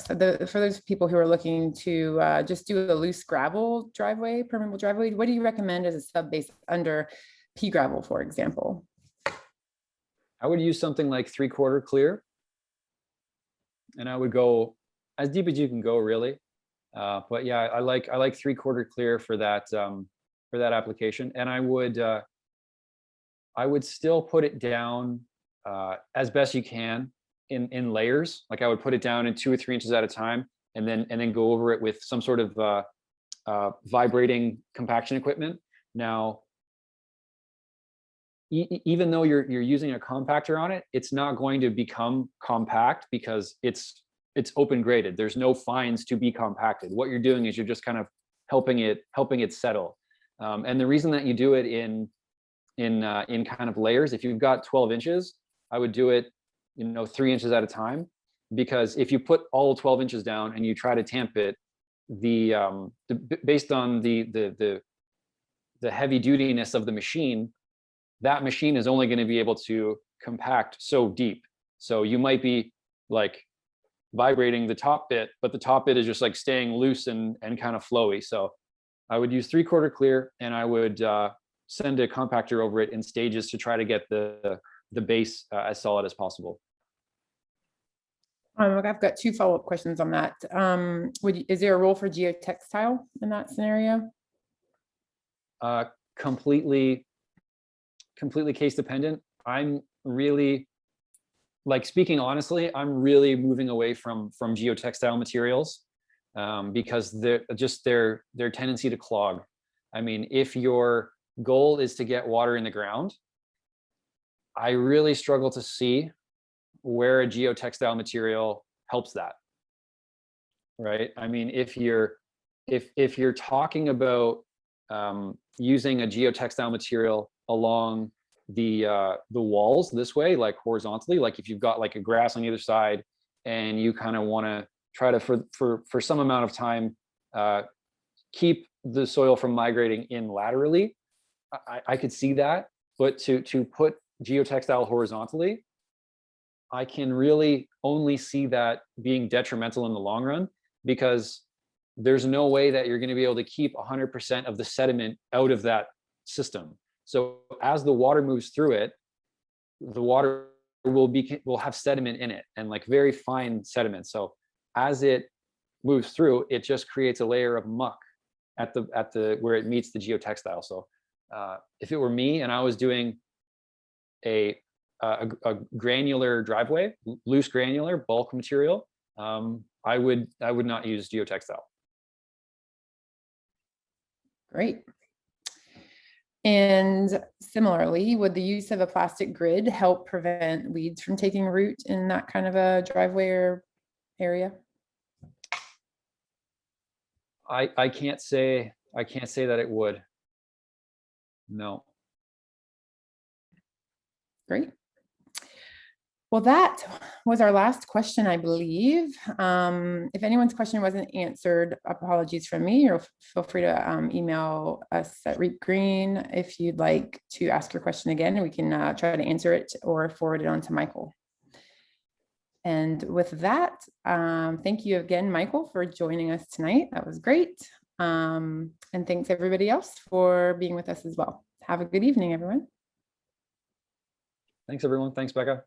for those people who are looking to just do a loose gravel driveway, permeable driveway, what do you recommend as a sub base under pea gravel, for example? I would use something like 3/4 clear, and I would go as deep as you can go, really. But yeah, I like 3/4 clear for that application, and I would still put it down as best you can in layers. Like I would put it down in 2 or 3 inches at a time, and then go over it with some sort of vibrating compaction equipment. Now, even though you're using a compactor on it, it's not going to become compact because it's open graded. There's no fines to be compacted. What you're doing is you're just kind of helping it settle. And the reason that you do it in kind of layers, if you've got 12 inches, I would do it, 3 inches at a time, because if you put all 12 inches down and you try to tamp it, based on the heavy dutiness of the machine, that machine is only going to be able to compact so deep. So you might be like vibrating the top bit, but the top bit is just like staying loose and kind of flowy. So I would use 3/4 clear, and I would send a compactor over it in stages to try to get the base as solid as possible. I've got 2 follow-up questions on that. Is there a role for geotextile in that scenario? Completely case dependent. I'm really, like, speaking honestly, I'm really moving away from geotextile materials because their tendency to clog. I mean, if your goal is to get water in the ground, I really struggle to see where a geotextile material helps that. Right? I mean, if you're talking about using a geotextile material along the walls this way, like horizontally, like if you've got like a grass on either side and you kind of want to try to for some amount of time keep the soil from migrating in laterally, I could see that. But to put geotextile horizontally, I can really only see that being detrimental in the long run, because there's no way that you're going to be able to keep 100% of the sediment out of that system. So as the water moves through it, the water will have sediment in it, and like very fine sediment. So as it moves through, it just creates a layer of muck at the where it meets the geotextile. So if it were me and I was doing a granular driveway, loose granular bulk material, I would not use geotextile. Great. And similarly, would the use of a plastic grid help prevent weeds from taking root in that kind of a driveway or area? I can't say that it would. No. Great. Well, that was our last question, I believe. If anyone's question wasn't answered, apologies from me, or feel free to email us at Reep Green if you'd like to ask your question again, and we can try to answer it or forward it on to Michael. And with that, thank you again, Michael, for joining us tonight. That was great. And thanks everybody else for being with us as well. Have a good evening, everyone. Thanks, everyone. Thanks, Becca.